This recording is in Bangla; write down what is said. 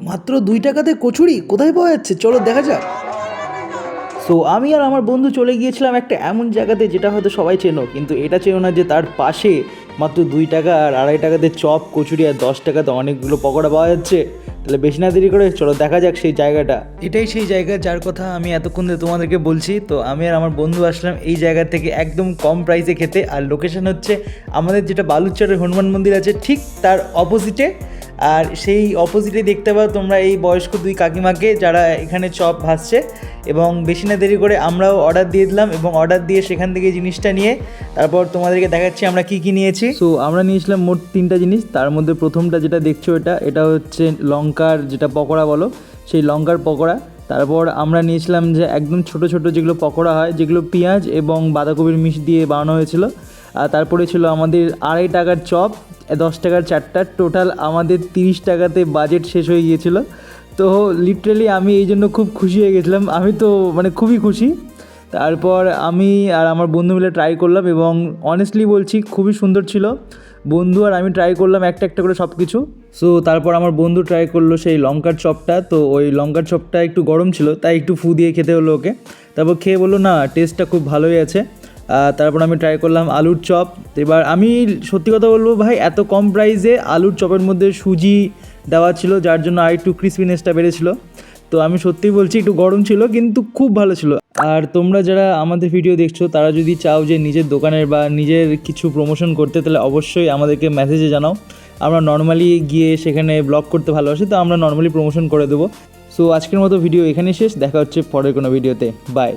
মাত্র 2 টাকাতে কচুরি কোথায় পাওয়া যাচ্ছে, চলো দেখা যাক। সো আমি আর আমার বন্ধু চলে গিয়েছিলাম একটা এমন জায়গাতে যেটা হয়তো সবাই চেনো, কিন্তু এটা চেনো না যে তার পাশে মাত্র 2 টাকা আর 2.5 টাকাতে চপ, কচুরি আর 10 টাকাতে অনেকগুলো পকোড়া পাওয়া যাচ্ছে। তাহলে বেশি না দেরি করে চলো দেখা যাক সেই জায়গাটা। এটাই সেই জায়গা যার কথা আমি এতক্ষণ ধরে তোমাদেরকে বলছি। তো আমি আর আমার বন্ধু আসলাম এই জায়গা থেকে একদম কম প্রাইসে খেতে। আর লোকেশন হচ্ছে আমাদের যেটা বালুরচরের হনুমান মন্দির আছে ঠিক তার অপোজিটে। আর সেই অপোজিটে দেখতে পাও তোমরা এই বয়স্ক 2 কাকিমাকে, যারা এখানে চপ ভাজছে। এবং বেশি না দেরি করে আমরাও অর্ডার দিয়ে দিলাম এবং অর্ডার দিয়ে সেখান থেকে জিনিসটা নিয়ে তারপর তোমাদেরকে দেখাচ্ছি আমরা কী কী নিয়েছি। সো আমরা নিয়েছিলাম মোট 3টা জিনিস। তার মধ্যে প্রথমটা যেটা দেখছো এটা হচ্ছে লঙ্কার যেটা পকোড়া বলো, সেই লঙ্কার পকোড়া। তারপর আমরা নিয়েছিলাম যে একদম ছোট ছোট যেগুলো পকোড়া হয়, যেগুলো পেঁয়াজ এবং বাঁধাকপির মিশ দিয়ে বানানো হয়েছিল। আর তারপরে ছিল আমাদের 2.5 টাকার চপ, 10 টাকার 4টা, টোটাল আমাদের 30 টাকাতে বাজেট শেষ হয়ে গিয়েছিলো। তো লিটারেলি আমি এই জন্য খুব খুশি হয়ে গেছিলাম, আমি তো মানে খুবই খুশি। তারপর আমি আর আমার বন্ধু মিলে ট্রাই করলাম এবং অনেস্টলি বলছি খুবই সুন্দর ছিল। বন্ধু আর আমি ট্রাই করলাম একটা একটা করে সব কিছু। সো তারপর আমার বন্ধু ট্রাই করলো সেই লঙ্কার চপটা। তো ওই লঙ্কার চপটা একটু গরম ছিল, তাই একটু ফু দিয়ে খেতে হলো ওকে। তারপর খেয়ে বললো না টেস্টটা খুব ভালোই আছে। তারপর আমি ট্রাই করলাম আলুর চপ। এবার আমি সত্যি কথা বলবো ভাই, এত কম প্রাইসে আলুর চপের মধ্যে সুজি দেওয়া ছিল, যার জন্য আর একটু ক্রিসপিনেসটা বেড়েছিল। তো আমি সত্যিই বলছি একটু গরম ছিল কিন্তু খুব ভালো ছিল। আর তোমরা যারা আমাদের ভিডিও দেখছো তারা যদি চাও যে নিজের দোকানের বা নিজের কিছু প্রমোশন করতে, তাহলে অবশ্যই আমাদেরকে মেসেজে জানাও। আমরা নর্মালি গিয়ে সেখানে ব্লগ করতে ভালোবাসি, তো আমরা নর্মালি প্রমোশন করে দেবো। সো আজকের মতো ভিডিও এখানেই শেষ, দেখা হচ্ছে পরের কোনো ভিডিওতে। বাই।